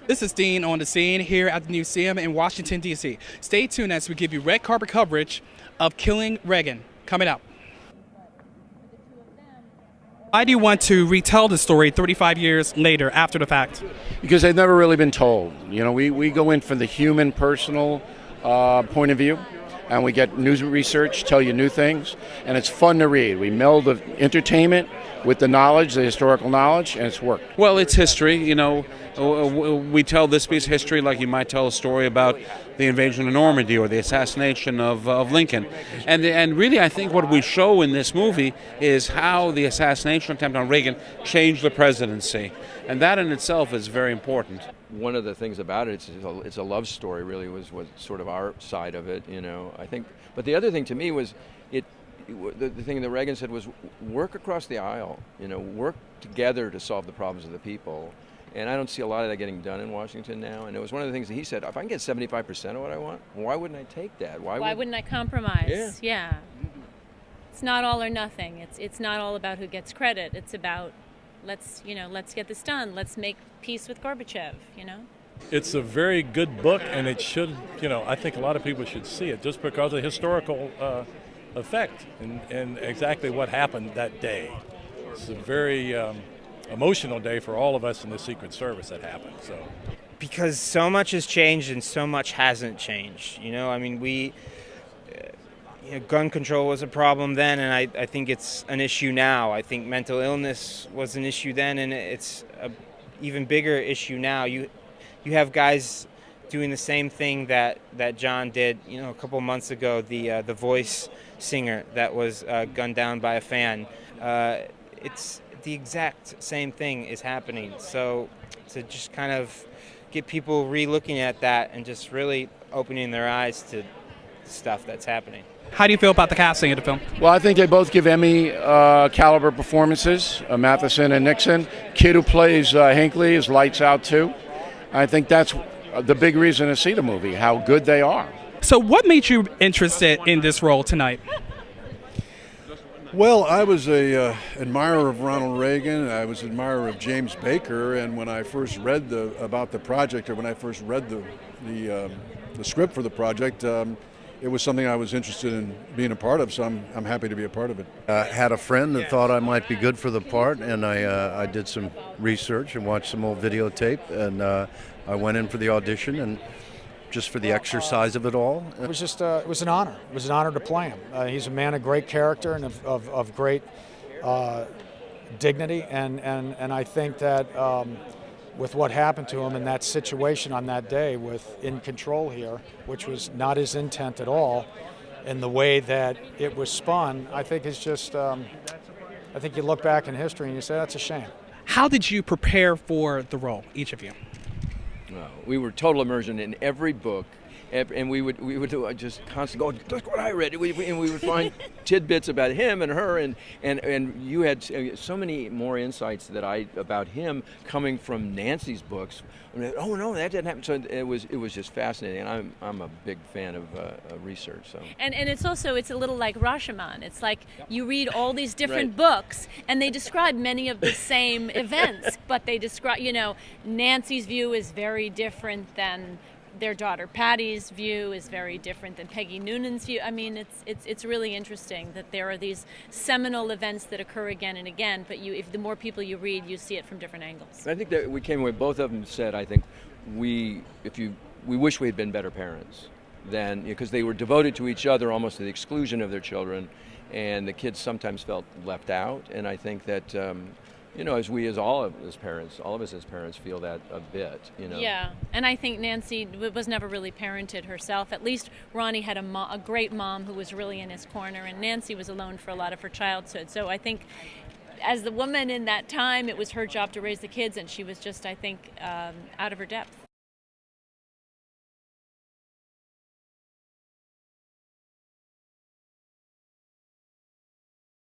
This is Dean on the scene here at the Newseum in Washington, D.C. Stay tuned as we give you red carpet coverage of Killing Reagan coming up. Why do you want to retell the story 35 years later after the fact? Because they've never really been told. You know, we go in for the human, personal point of view, and we get news research, tell you new things, and it's fun to read. We meld the entertainment with the knowledge, the historical knowledge, and it's worked. Well, it's history, you know. We tell this piece of history like you might tell a story about the invasion of Normandy or the assassination of Lincoln. And really, I think what we show in this movie is how the assassination attempt on Reagan changed the presidency. And that in itself is very important. One of the things about it, it's a love story, really, was sort of our side of it, you know, I think. But the other thing to me was, the thing that Reagan said was work across the aisle, you know, work together to solve the problems of the people. And I don't see a lot of that getting done in Washington now. And it was one of the things that he said, if I can get 75% of what I want, why wouldn't I take that? Why wouldn't I compromise? Yeah. It's not all or nothing. It's not all about who gets credit. It's about let's get this done. Let's make peace with Gorbachev, you know? It's a very good book, and it should, I think a lot of people should see it just because of the historical effect and exactly what happened that day. It's a very emotional day for all of us in the Secret Service that happened. So, because so much has changed and so much hasn't changed. I mean, gun control was a problem then, and I think it's an issue now. I think mental illness was an issue then, and it's an even bigger issue now. You have guys doing the same thing that John did, a couple months ago, the Voice singer that was gunned down by a fan. It's the exact same thing is happening. So to just kind of get people re-looking at that and just really opening their eyes to stuff that's happening. How do you feel about the casting of the film? Well, I think they both give Emmy caliber performances, Matheson and Nixon. Kid who plays Hinckley is lights out too. I think that's the big reason to see the movie, how good they are. So what made you interested in this role tonight? Well, I was a admirer of Ronald Reagan. I was an admirer of James Baker, and when I first read about the project, or when I first read the script for the project, it was something I was interested in being a part of. So I'm happy to be a part of it. Had a friend that thought I might be good for the part, and I did some research and watched some old videotape, and I went in for the audition and just for the exercise of it all. It was just it was an honor. It was an honor to play him. He's a man of great character and of great dignity, and I think that with what happened to him in that situation on that day with In Control here, which was not his intent at all, and the way that it was spun, I think it's just, I think you look back in history and you say, that's a shame. How did you prepare for the role, each of you? Well, we were total immersion in every book, and we would just constantly go, look what I read, and we would find tidbits about him and her, and you had so many more insights about him coming from Nancy's books. Oh no, that didn't happen. So it was just fascinating, and I'm a big fan of research. So and it's a little like Rashomon. It's like you read all these different books, and they describe many of the same events, but they describe, Nancy's view is very different than their daughter Patty's view is very different than Peggy Noonan's view. I mean, it's really interesting that there are these seminal events that occur again and again, but if the more people you read, you see it from different angles. I think that we came away, both of them said, I think we wish we had been better parents than, because they were devoted to each other almost to the exclusion of their children, and the kids sometimes felt left out, and I think that as all of us as parents feel that a bit, Yeah, and I think Nancy was never really parented herself. At least Ronnie had a great mom who was really in his corner, and Nancy was alone for a lot of her childhood. So I think as the woman in that time, it was her job to raise the kids, and she was just, I think, out of her depth.